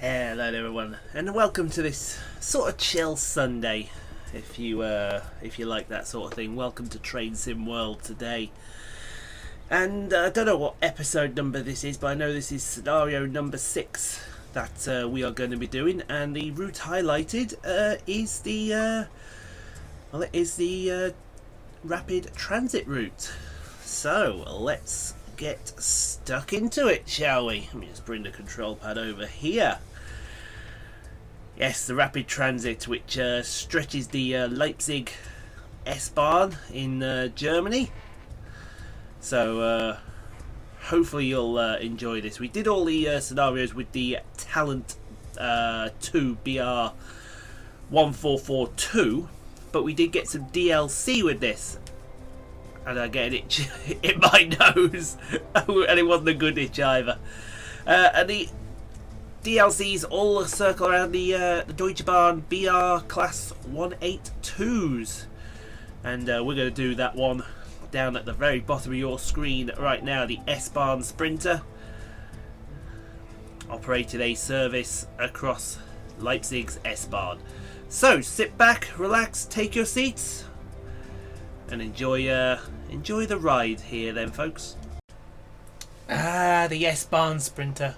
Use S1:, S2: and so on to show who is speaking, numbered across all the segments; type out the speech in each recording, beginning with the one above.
S1: Hello everyone, and welcome to this sort of chill Sunday. If you like that sort of thing, welcome to Train Sim World today. And I don't know what episode number this is, but I know this is scenario number 6 that we are going to be doing. And the route highlighted is the rapid transit route. So let's get stuck into it, shall we? Let me just bring the control pad over here. Yes, the rapid transit, which stretches the Leipzig S-Bahn in Germany. So hopefully you'll enjoy this. We did all the scenarios with the Talent 2 BR 1442, but we did get some DLC with this. And I get an itch in my nose, and it wasn't a good itch either. And the DLCs all circle around the Deutsche Bahn Br Class 182s, and we're going to do that one down at the very bottom of your screen right now. The S-Bahn Sprinter operated a service across Leipzig's S-Bahn. So sit back, relax, take your seats, and enjoy the ride here then, folks. The S-Bahn Sprinter.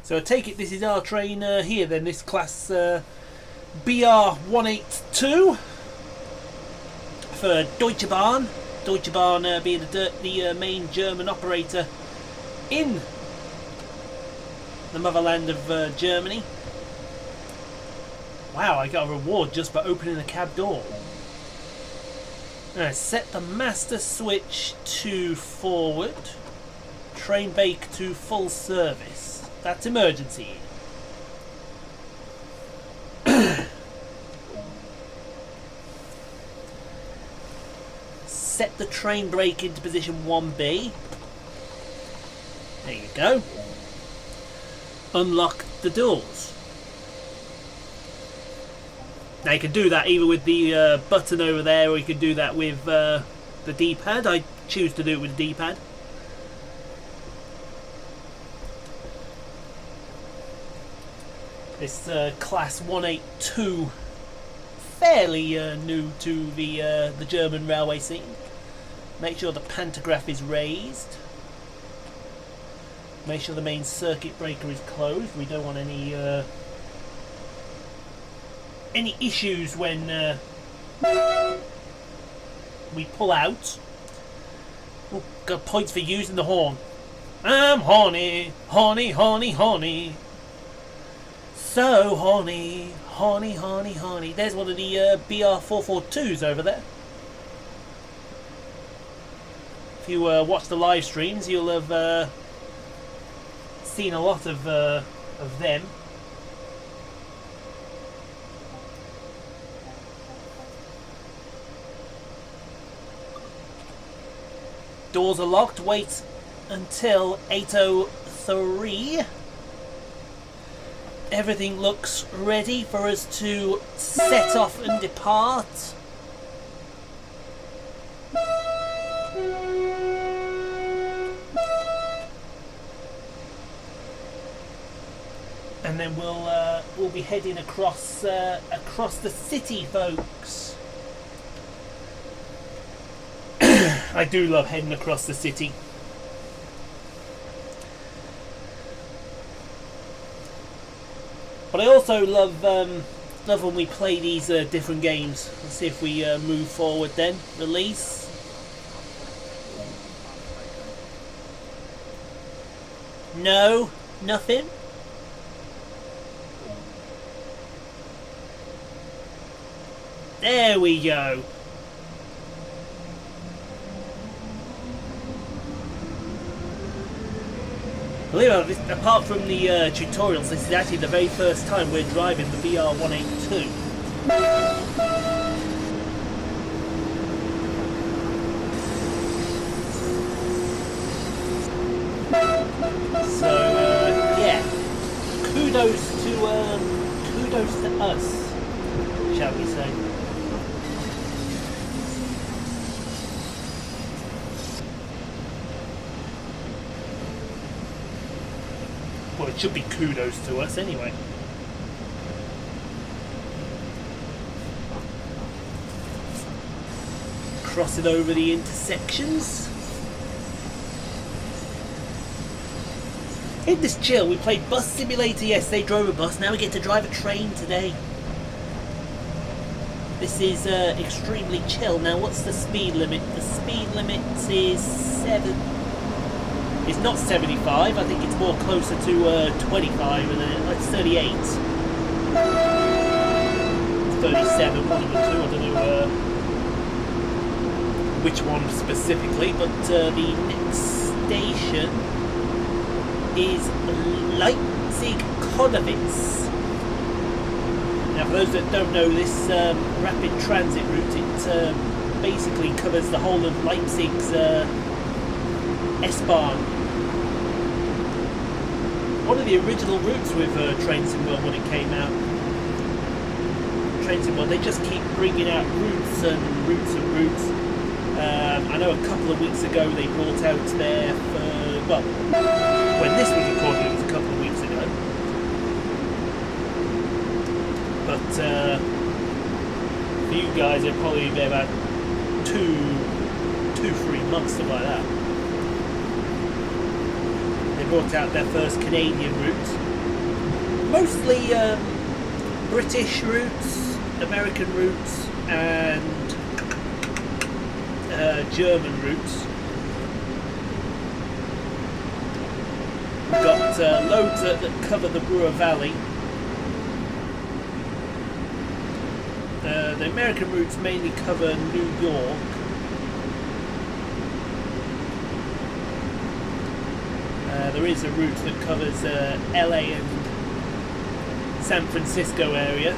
S1: So I take it this is our train here then, this class BR182 for Deutsche Bahn. Deutsche Bahn being the main German operator in the motherland of Germany. Wow, I got a reward just for opening the cab door. Set the master switch to forward. Train brake to full service. That's emergency. Set the train brake into position 1B. There you go. Unlock the doors. Now you can do that either with the button over there, or you can do that with the D-pad. I choose to do it with the D-pad. This class 182, fairly new to the German railway scene. Make sure the pantograph is raised. Make sure the main circuit breaker is closed. We don't want any issues when we pull out. Oh, got points for using the horn. I'm horny, horny, horny, horny. So horny, horny, horny, horny. There's one of the BR442s over there. If you watch the live streams, you'll have seen a lot of them. Doors are locked. Wait until 8:03. Everything looks ready for us to set off and depart. And then we'll be heading across the city, folks. I do love heading across the city. But I also love when we play these different games. Let's see if we move forward then. Release. No, nothing. There we go. Believe it or not, apart from the tutorials, this is actually the very first time we're driving the BR182. So, yeah. kudos to us, shall we say? Well, it should be kudos to us anyway. Crossing over the intersections. In this chill, we played Bus Simulator yesterday, drove a bus, now we get to drive a train today. This is extremely chill. Now what's the speed limit? The speed limit is it's not 75, I think it's more closer to 25, and then it's 38. 37, one of the two, I don't know which one specifically, but the next station is Leipzig S-Bahn. Now for those that don't know, this rapid transit route, it basically covers the whole of Leipzig's S-Bahn. One of the original routes with Train Sim World when it came out. Train Sim World, they just keep bringing out routes and routes and routes. I know a couple of weeks ago they brought out their, well, when this was recorded it was a couple of weeks ago. But for you guys it'll probably be about 2-3 months, something like that. They brought out their first Canadian route. Mostly British routes, American routes, and German routes. We've got loads that cover the Br Valley. The American routes mainly cover New York. There is a route that covers LA and San Francisco area.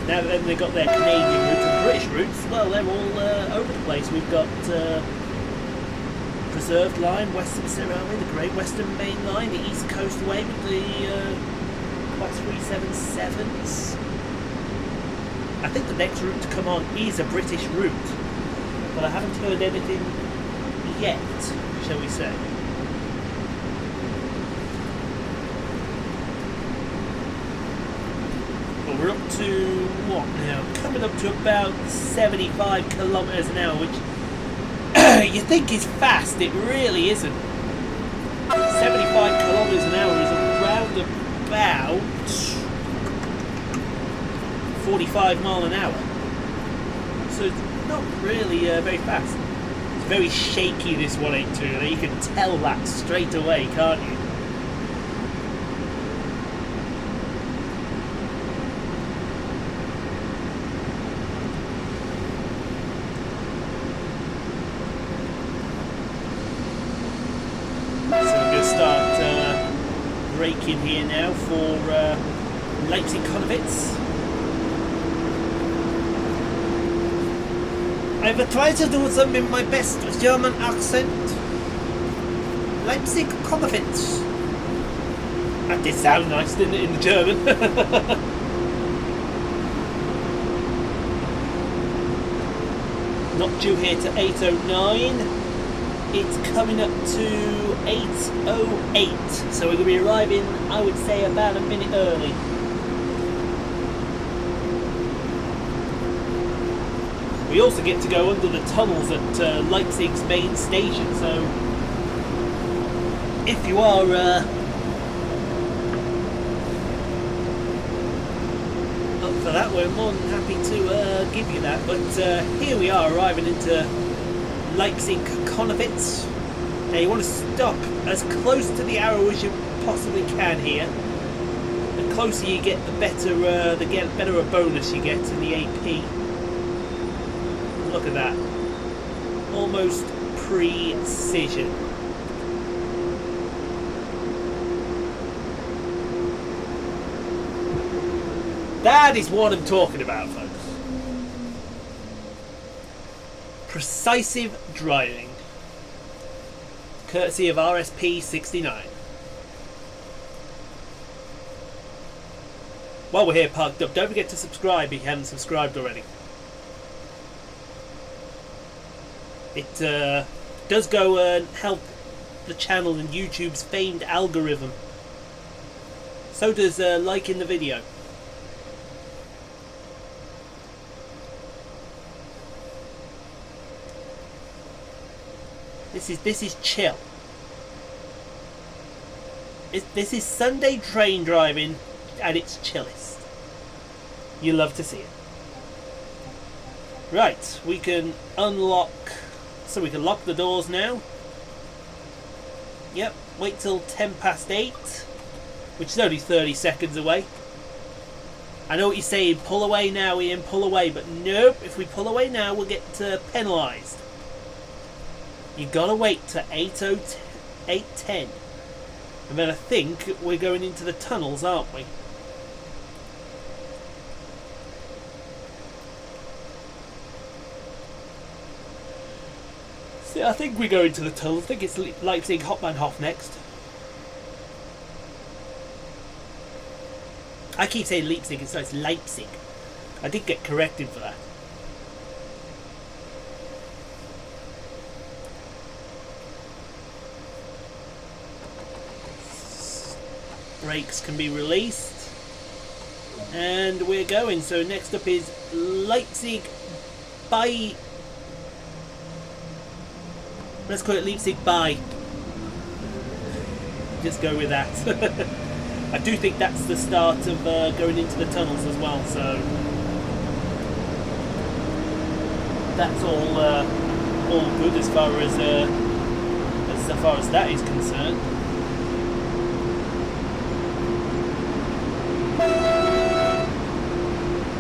S1: Now then they've got their Canadian routes and British routes, well, they're all over the place. We've got Preserved Line, Western Pacific Railway, the Great Western Main Line, the East Coast Way with the Class 377s. I think the next route to come on is a British route, but I haven't heard anything yet, shall we say. Well, we're up to what now? Coming up to about 75 kilometres an hour, which you think is fast, it really isn't. 75 kilometres an hour is around about 45 miles an hour. So it's not really very fast. It's very shaky, this 182. You can tell that straight away, can't you? Braking here now for Leipzig S-Bahn. I will try to do them in my best German accent. Leipzig S-Bahn. That did sound nice, didn't it, in the German? Not due here to 8:09. It's coming up to 8:08, so we're going to be arriving, I would say, about a minute early. We also get to go under the tunnels at Leipzig's main station, so if you are up for that, we're more than happy to give you that. But here we are arriving into Leipzig S-Bahn. Now you want to stop as close to the arrow as you possibly can here. The closer you get, the better a bonus you get in the AP. Look at that. Almost precision. That is what I'm talking about, folks. Precisive driving, courtesy of RSP 69. While we're here parked up, don't forget to subscribe if you haven't subscribed already. It does go and help the channel and YouTube's famed algorithm. So does liking the video. This is chill. This is Sunday train driving at its chillest. You love to see it. Right, we can unlock. So we can lock the doors now. Yep, wait till 8:10, which is only 30 seconds away. I know what you're saying, pull away now, Ian, pull away, but nope, if we pull away now, we'll get penalised. You gotta wait till 8:10. And then I think we're going into the tunnels, aren't we? See, I think we go into the tunnels. I think it's Leipzig Hauptbahnhof next. I keep saying Leipzig, so it's Leipzig. I did get corrected for that. Brakes can be released. And we're going. So next up is Leipzig by... Let's call it Leipzig by. Just go with that. I do think that's the start of going into the tunnels as well, so that's all good as far as that is concerned.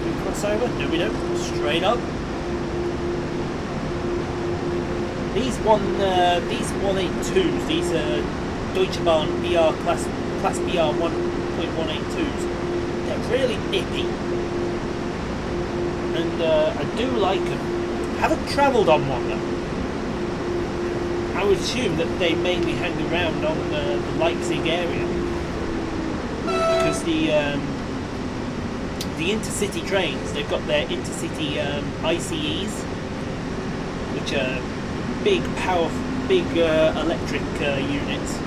S1: Do we cross over? No, we don't. Straight up. These 182s, these Deutsche Bahn Br Class BR 1.182s, they're really nippy, and I do like them. Haven't travelled on one though. I would assume that they mainly hang around on the Leipzig area, because the intercity trains, they've got their intercity ICEs, which are big electric units.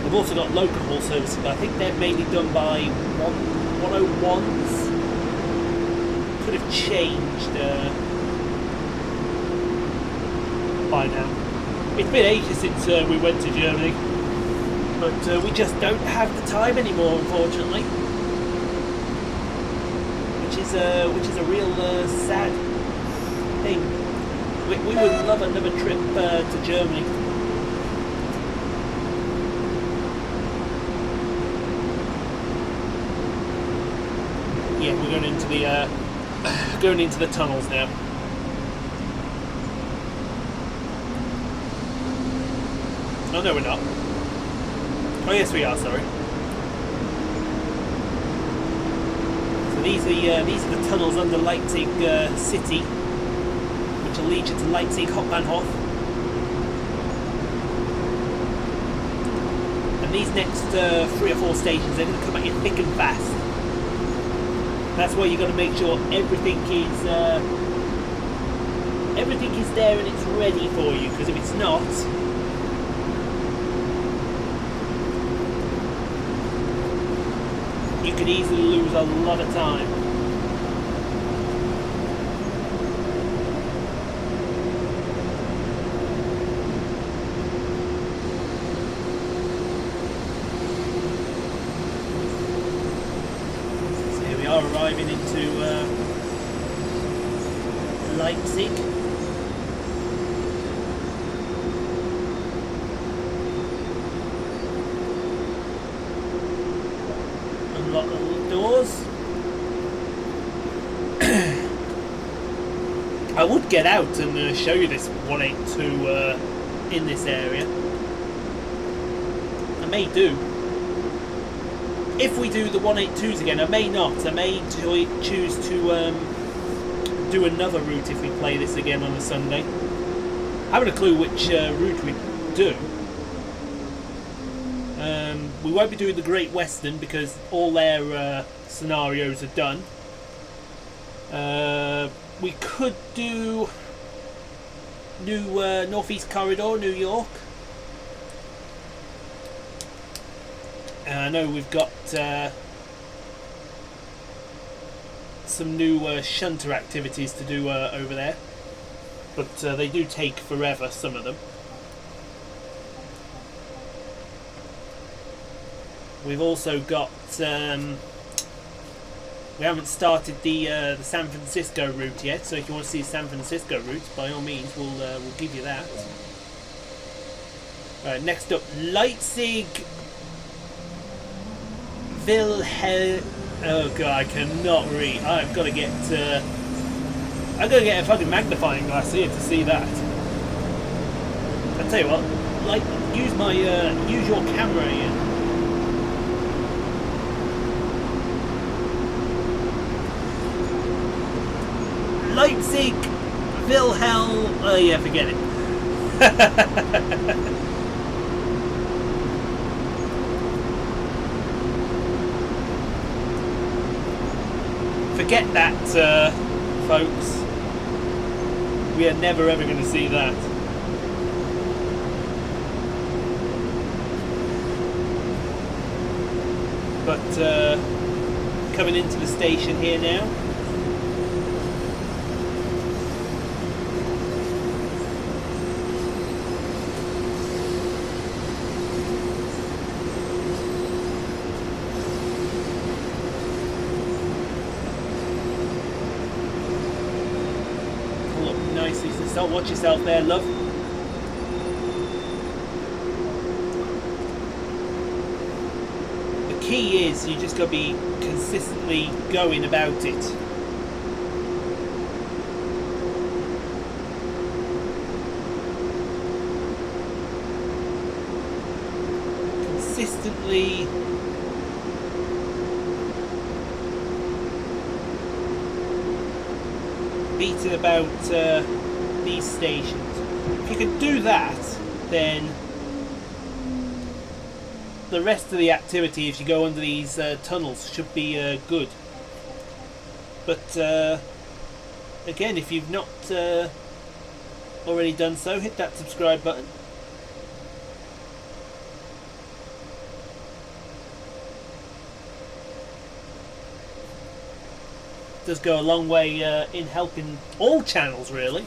S1: They've also got local haul services, but I think they're mainly done by 101s. Could have changed by now. It's been ages since we went to Germany, but we just don't have the time anymore, unfortunately. Which is a real sad thing. We would love another trip to Germany. Yeah, we're going into the tunnels now. Oh no, we're not. Oh yes, we are. Sorry. So these are the tunnels under Leipzig city, which will lead you to Leipzig Hauptbahnhof. And these next 3 or 4 stations, they're going to come at you thick and fast. That's why you've got to make sure everything is there and it's ready for you, because if it's not, you could easily lose a lot of time. So here we are, arriving into Leipzig. Unlock the doors. I would get out and show you this 182 in this area. I may do. If we do the 182s again, I may not. I may choose to do another route if we play this again on a Sunday. I haven't a clue which route we do. We won't be doing the Great Western because all their scenarios are done. We could do new Northeast Corridor, New York. I know we've got some new shunter activities to do over there, but they do take forever, some of them. We've also got we haven't started the San Francisco route yet, so if you want to see the San Francisco route, by all means we'll give you that. Right, next up, Leipzig Wilhelm. Oh god, I cannot read. I've got to get a fucking magnifying glass here to see that. I tell you what, like, use your camera here. Leipzig Wilhelm. Oh yeah, forget it. Forget that, folks. We are never ever going to see that. But coming into the station here now. So watch yourself there, love. The key is you just got to be consistently going about it. Consistently beating about these stations. If you can do that, then the rest of the activity, if you go under these tunnels, should be good. But again, if you've not already done so, hit that subscribe button. It does go a long way in helping all channels, really.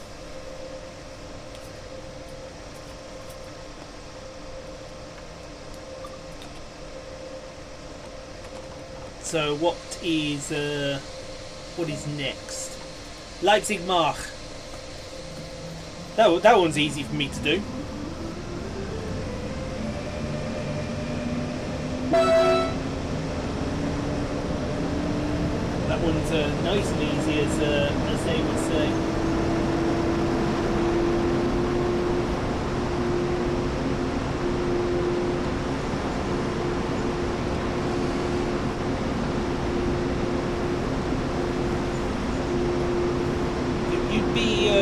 S1: So what is next? Leipzig Mach. That one's easy for me to do. That one's nice and easy, as they would say.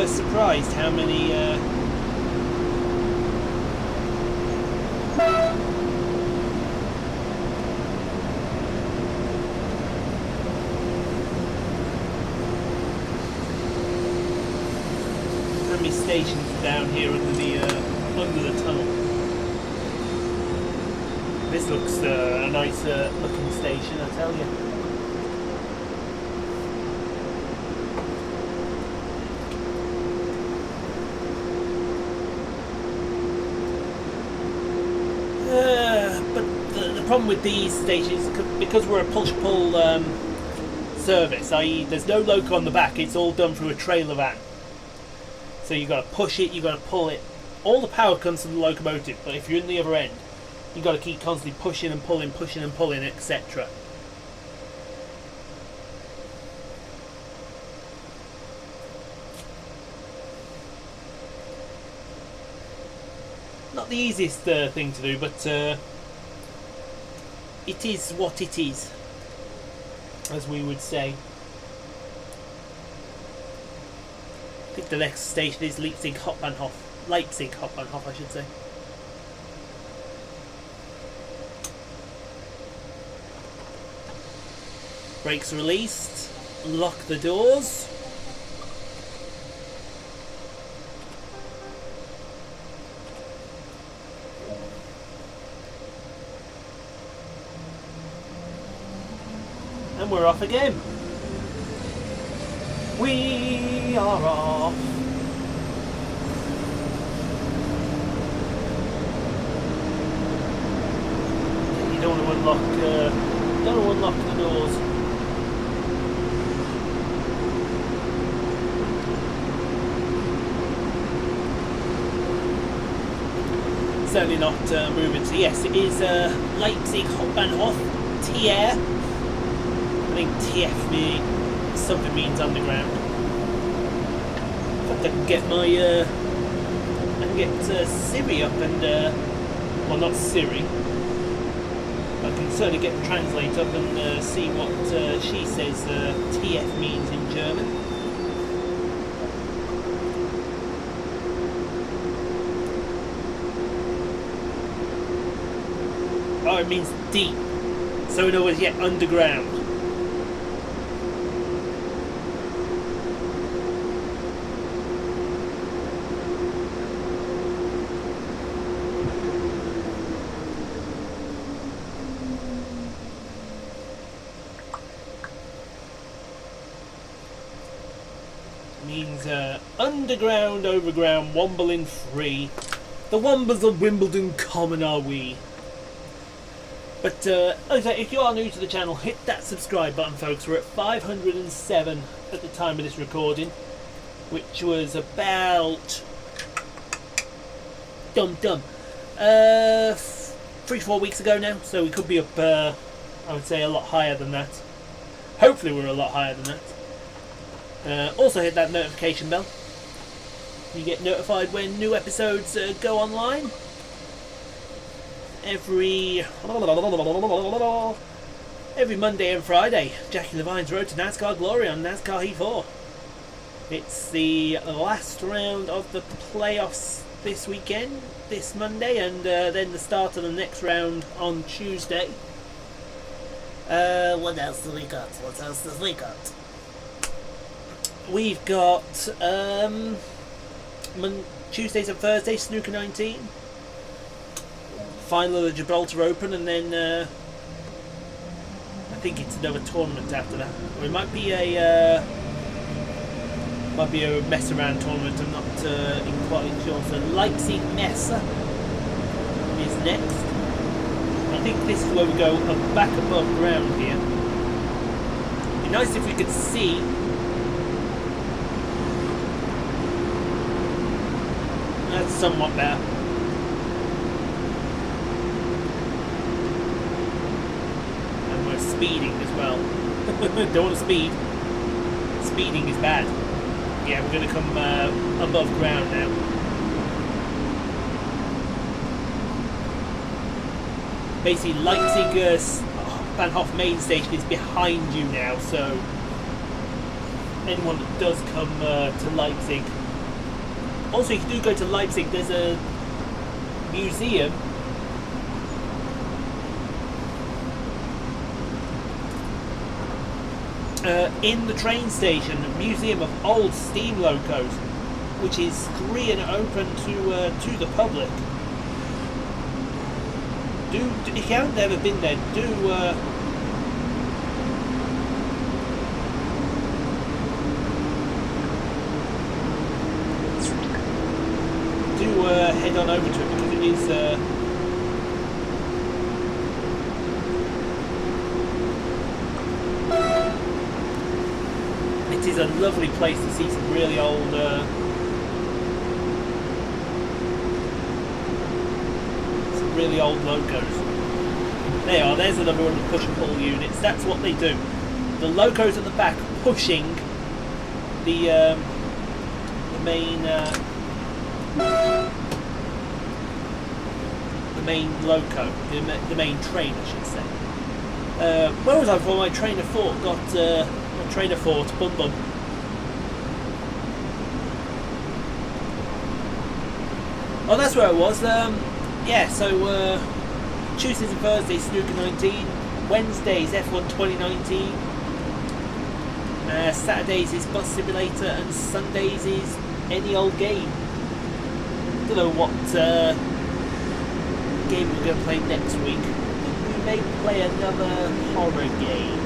S1: Surprised how many stations are down here under the tunnel. This looks a nice looking station, I tell you. But the problem with these stations, because we're a push-pull service, i.e. there's no loco on the back, it's all done through a trailer van. So you've got to push it, you've got to pull it. All the power comes from the locomotive, but if you're in the other end, you've got to keep constantly pushing and pulling, etc. Not the easiest thing to do, but it is what it is, as we would say. I think the next station is Leipzig Hauptbahnhof. Leipzig Hauptbahnhof, I should say. Brakes released. Lock the doors. And we're off again. We are off. You don't want to unlock the doors. Certainly not moving. So yes, it is Leipzig Bahnhof TR. I think TF something means underground. In fact, I can get my Siri up and well, not Siri. I can certainly get the translate up and see what she says TF means in German. Oh, it means deep. So in other words, yeah, underground. Means underground, overground, wombling free. The Wombers of Wimbledon common are we. But okay, if you are new to the channel, hit that subscribe button, folks. We're at 507 at the time of this recording, which was about 3 to 4 weeks ago now. So we could be up, I would say, a lot higher than that. Hopefully we're a lot higher than that. Also hit that notification bell. You get notified when new episodes go online. Every Monday and Friday, Jackie Levine's Road to NASCAR Glory on NASCAR E4. It's the last round of the playoffs this weekend, this Monday, and then the start of the next round on Tuesday. What else have we got? What else have we got? We've got Tuesdays and Thursdays, Snooker 19. Final of the Gibraltar Open, and then I think it's another tournament after that. Or it might be a mess around tournament. I'm not quite sure. So Leipzig Messe is next. I think this is where we go back above ground here. It'd be nice if we could see. That's somewhat better. Speeding as well. Don't want to speed. Speeding is bad. Yeah, we're going to come above ground now. Basically, Leipzig Bahnhof main station is behind you now, so anyone that does come to Leipzig. Also, if you do go to Leipzig, there's a museum. In the train station, a museum of old steam locos, which is free and open to the public. If you haven't ever been there, head on over to it, because it is. It is a lovely place to see some really old locos. There you are, there's another one of the push and pull units. That's what they do. The locos at the back pushing the main loco, the main train, I should say. Where was I before my train of thought bum bum. Oh, that's where I was. Yeah, so Tuesdays and Thursdays Snooker 19, Wednesdays F1 2019, Saturdays is Bus Simulator and Sundays is any old game. Don't know what game we're going to play next week. I think we may play another horror game.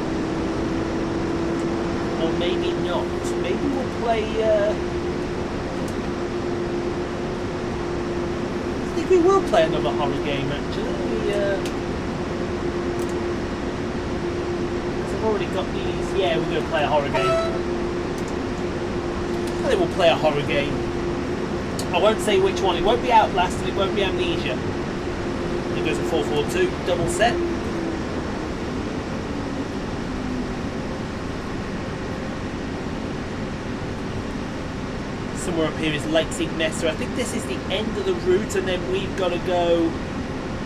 S1: Or maybe not. Maybe we'll play... I think we will play another horror game actually. I've already got these. Yeah, we're going to play a horror game. I think we'll play a horror game. I won't say which one. It won't be Outlast and it won't be Amnesia. It goes for 442, double set. Somewhere up here is Leipzig S-Bahn. I think this is the end of the route and then we've got to go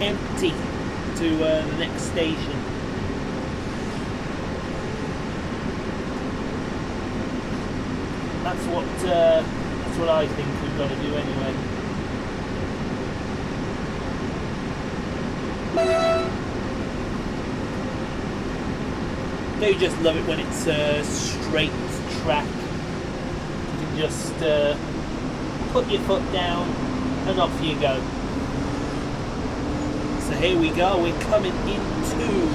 S1: empty to the next station. That's what I think we've got to do anyway. They just love it when it's a straight track. You can just put your foot down and off you go. So here we go. We're coming into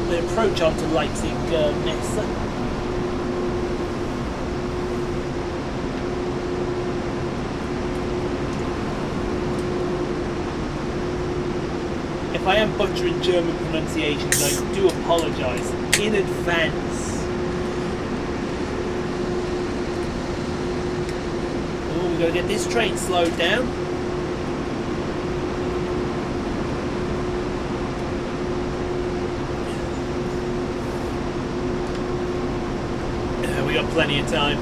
S1: the approach onto Leipzig Messe. If I am butchering German pronunciations, I do apologise in advance. Oh, we've got to get this train slowed down. We got plenty of time.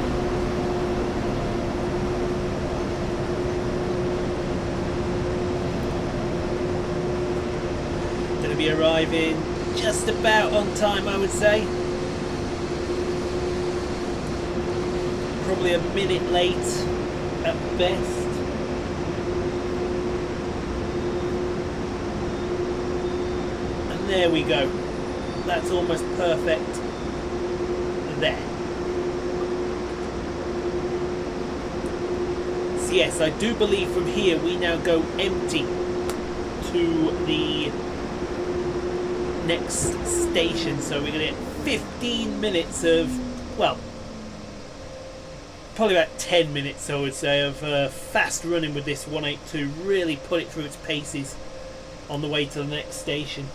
S1: Be arriving just about on time, I would say. Probably a minute late at best. And there we go. That's almost perfect there. So yes, I do believe from here we now go empty to the next station, so we're going to get 15 minutes of, well, probably about 10 minutes I would say of fast running with this 182, really put it through its paces on the way to the next station.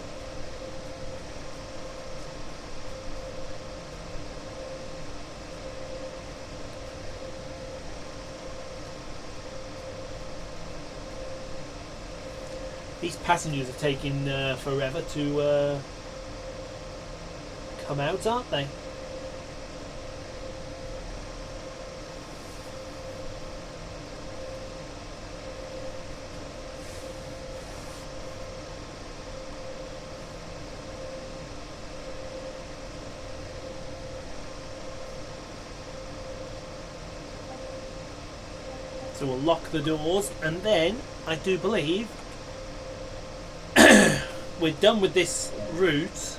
S1: These passengers are taking forever to come out, aren't they? So we'll lock the doors and then I do believe we're done with this route.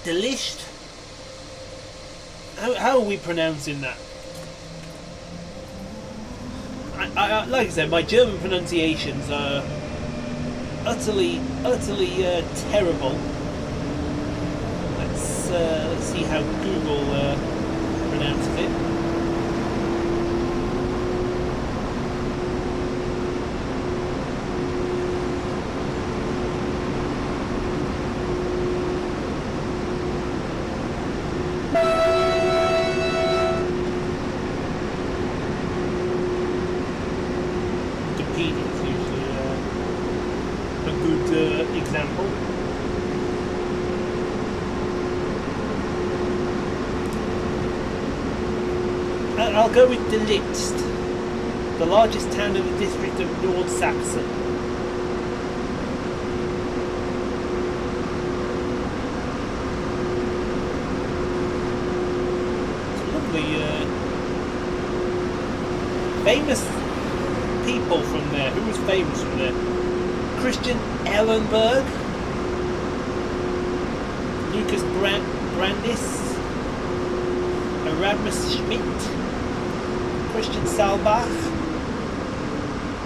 S1: Delished? How are we pronouncing that? I like I said, my German pronunciations are utterly terrible. Let's see how Google pronounces it. Wikipedia is usually a good example. I'll go with Delitzed, the largest town in the district of North Saxon. famous people from there. Who was famous from there? Christian Ellenberg, Lucas Brandis, Erasmus Schmidt, Christian Salbach,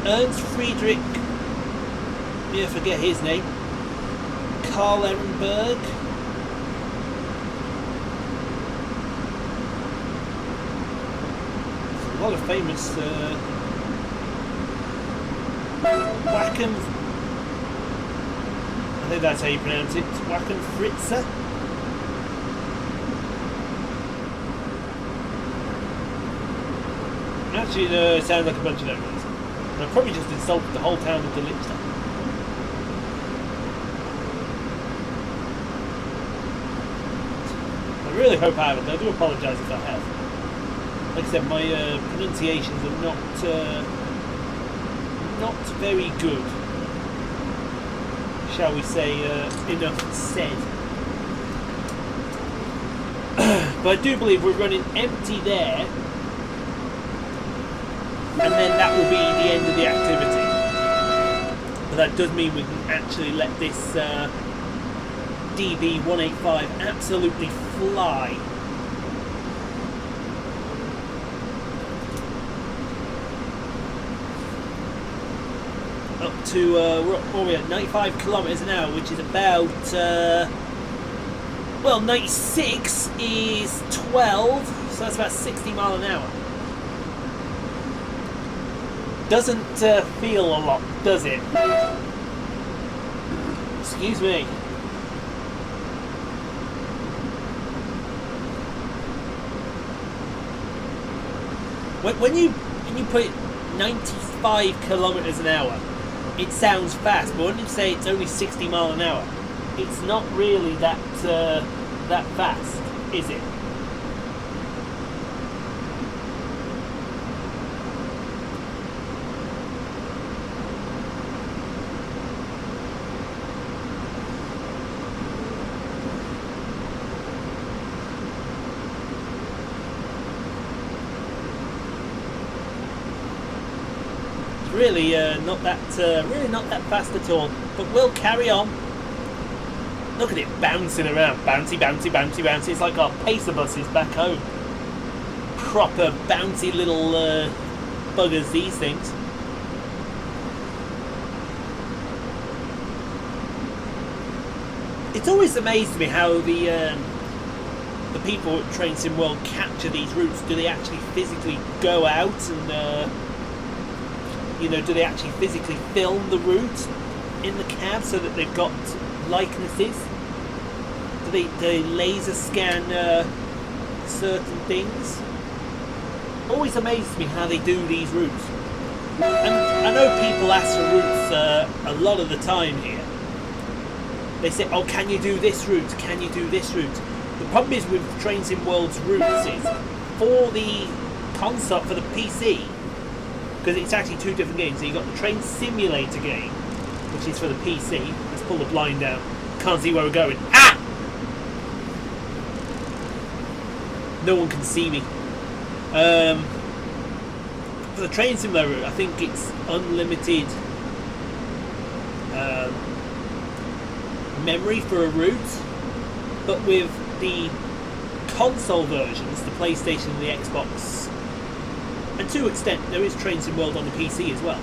S1: Ernst Friedrich, I forget his name, Karl Ehrenberg, a lot of famous Wacom, I think that's how you pronounce it, Wacom Fritzer. Actually, no, it sounds like a bunch of them ones. And I probably just insulted the whole town of Leipzig. I really hope I haven't. I do apologise if I have. Like I said, my pronunciations are not very good. Shall we say, enough said. But I do believe we're running empty there. And then that will be the end of the activity. But that does mean we can actually let this DB185 absolutely fly. Up to, we're at 95 kilometres an hour, which is about, well, 96 is 12, so that's about 60 mile an hour. Doesn't feel a lot, does it? Excuse me. When you put 95 kilometers an hour, it sounds fast. But when you say it's only 60 mile an hour, it's not really that fast, is it? Really not that fast at all, but we'll carry on. Look at it bouncing around, bouncy, bouncy, bouncy, bouncy. It's like our pacer buses back home. Proper bouncy little buggers, these things. It's always amazed me how the people at Train Sim World capture these routes. Do they actually physically go out and you know, do they actually physically film the route in the cab so that they've got likenesses? Do they laser scan certain things? Always amazes me how they do these routes. And I know people ask for routes a lot of the time here. They say, oh, can you do this route? Can you do this route? The problem is with Train Sim World's routes is for the console, for the PC, because it's actually two different games. So you've got the Train Simulator game, which is for the PC. Let's pull the blind down. Can't see where we're going. Ah! No one can see me. For the Train Simulator, I think it's unlimited memory for a route. But with the console versions, the PlayStation and the Xbox, and to an extent, there is Train Sim World on the PC as well.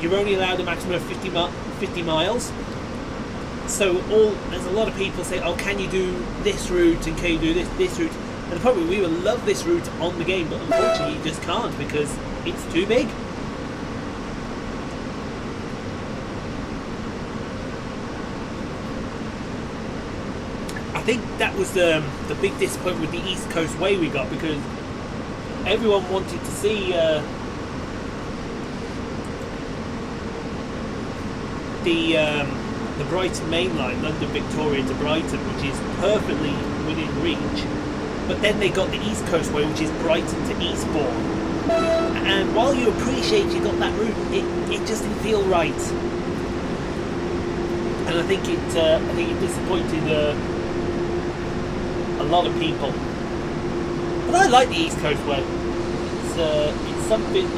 S1: You're only allowed a maximum of 50 miles. So there's a lot of people say, oh, can you do this route and can you do this route? And the problem, we would love this route on the game, but unfortunately you just can't because it's too big. I think that was the big disappointment with the East Coast Way we got, because everyone wanted to see the Brighton main line, London Victoria to Brighton, which is perfectly within reach. But then they got the East Coast Way, which is Brighton to Eastbourne. And while you appreciate you got that route, it just didn't feel right. And I think it disappointed a lot of people. But I like the East Coast Way. It's something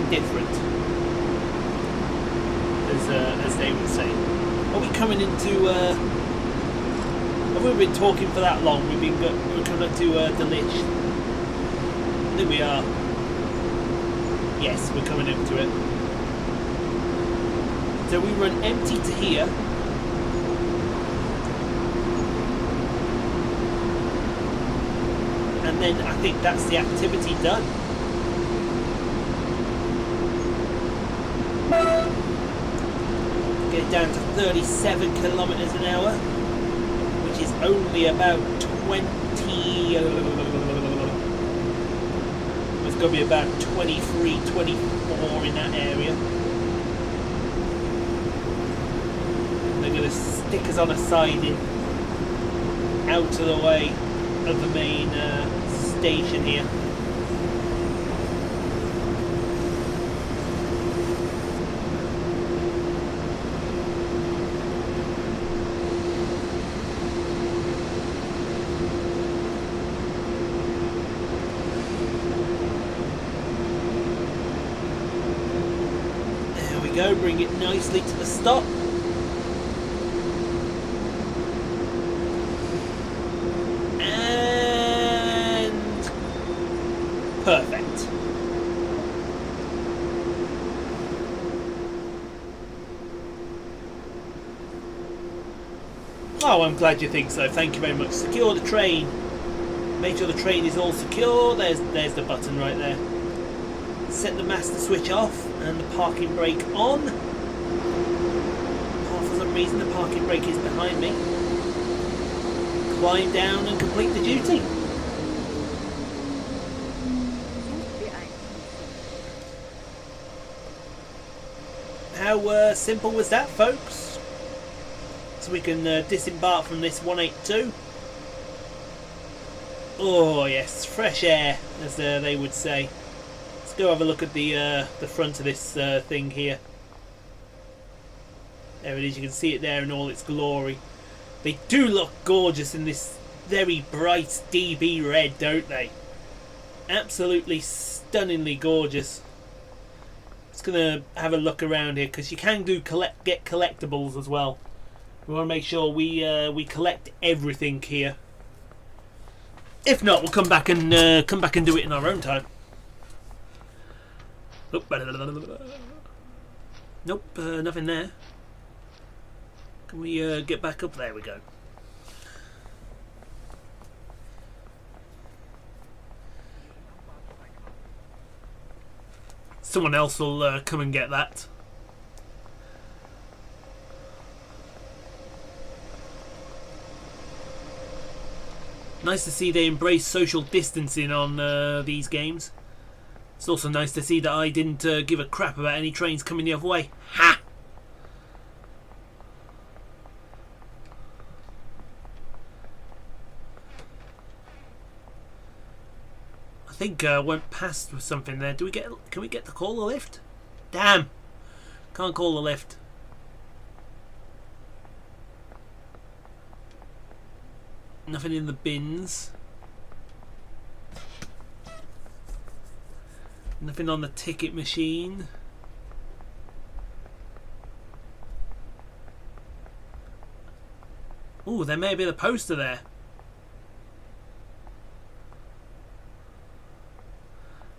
S1: different, as they would say. Are we coming into? Have we been talking for that long? We're coming up to Delitzsch. I think we are. Yes, we're coming into it. So we run empty to here. And then I think that's the activity done. Get down to 37 kilometers an hour, which is only about 20. It's going to be about 23, 24 in that area. They're going to stick us on a siding out of the way of the main station here. There we go, bring it nicely to the stop. Perfect. Oh, I'm glad you think so. Thank you very much. Secure the train. Make sure the train is all secure. There's the button right there. Set the master switch off and the parking brake on. For some reason the parking brake is behind me. Climb down and complete the duty. How simple was that, folks? So we can disembark from this 182. Oh yes, fresh air, as they would say. Let's go have a look at the front of this thing here. There it is. You can see it there in all its glory. They do look gorgeous in this very bright DB red, don't they? Absolutely stunningly gorgeous. Just gonna have a look around here because you can get collectibles as well. We want to make sure we collect everything here. If not, we'll come back and do it in our own time. Nope, nothing there. Can we get back up? There we go. Someone else will come and get that. Nice to see they embrace social distancing on these games. It's also nice to see that I didn't give a crap about any trains coming the other way. Ha! I think I went past with something there. Can we get to call the lift? Damn! Can't call the lift. Nothing in the bins. Nothing on the ticket machine. Ooh, there may be a poster there.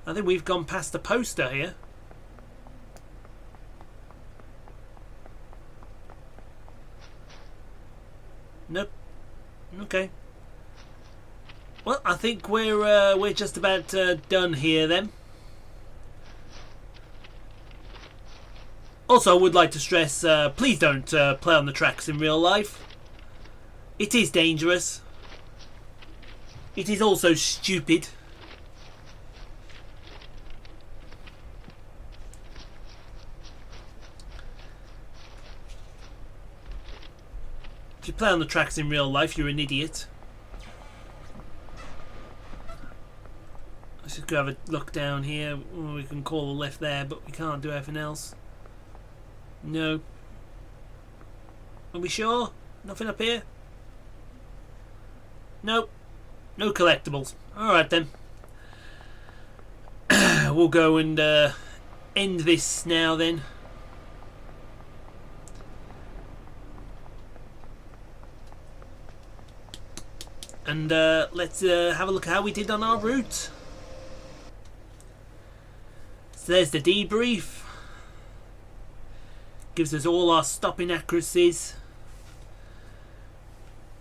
S1: I think we've gone past the poster here. Nope. Okay. Well, I think we're just about done here then. Also, I would like to stress, please don't play on the tracks in real life. It is dangerous. It is also stupid. If you play on the tracks in real life, you're an idiot. Let's just go have a look down here. Oh, we can call the left there, but we can't do anything else. No. Are we sure? Nothing up here? Nope. No collectibles. Alright then. we'll go and end this now then. And let's have a look at how we did on our route. So there's the debrief. Gives us all our stop inaccuracies.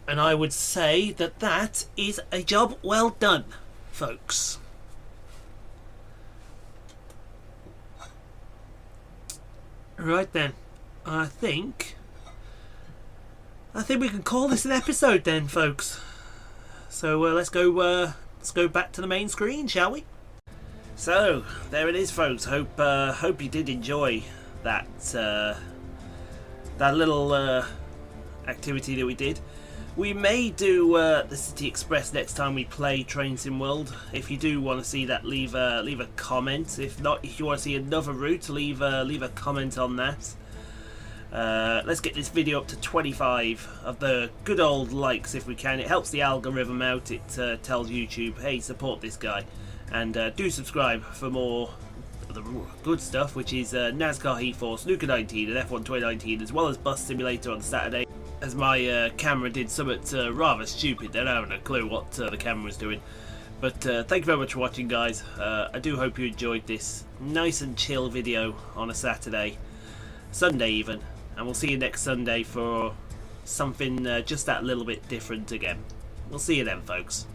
S1: And I would say that that is a job well done, folks. Right then, I think we can call this an episode then, folks. So let's go back to the main screen, shall we? So there it is, folks. Hope you did enjoy that little activity that we did. We may do the City Express next time we play Train Sim World. If you do want to see that, leave a comment. If not, if you want to see another route, leave a comment on that. Let's get this video up to 25 of the good old likes if we can. It helps the algorithm out. It tells YouTube, hey, support this guy. And do subscribe for more of the good stuff, which is NASCAR Heat Force, Snooker 19 and F1 2019, as well as Bus Simulator on Saturday. As my camera did something rather stupid, then I haven't a clue what the camera was doing. But thank you very much for watching, guys. I do hope you enjoyed this nice and chill video on a Saturday, Sunday even. And we'll see you next Sunday for something just that little bit different again. We'll see you then, folks.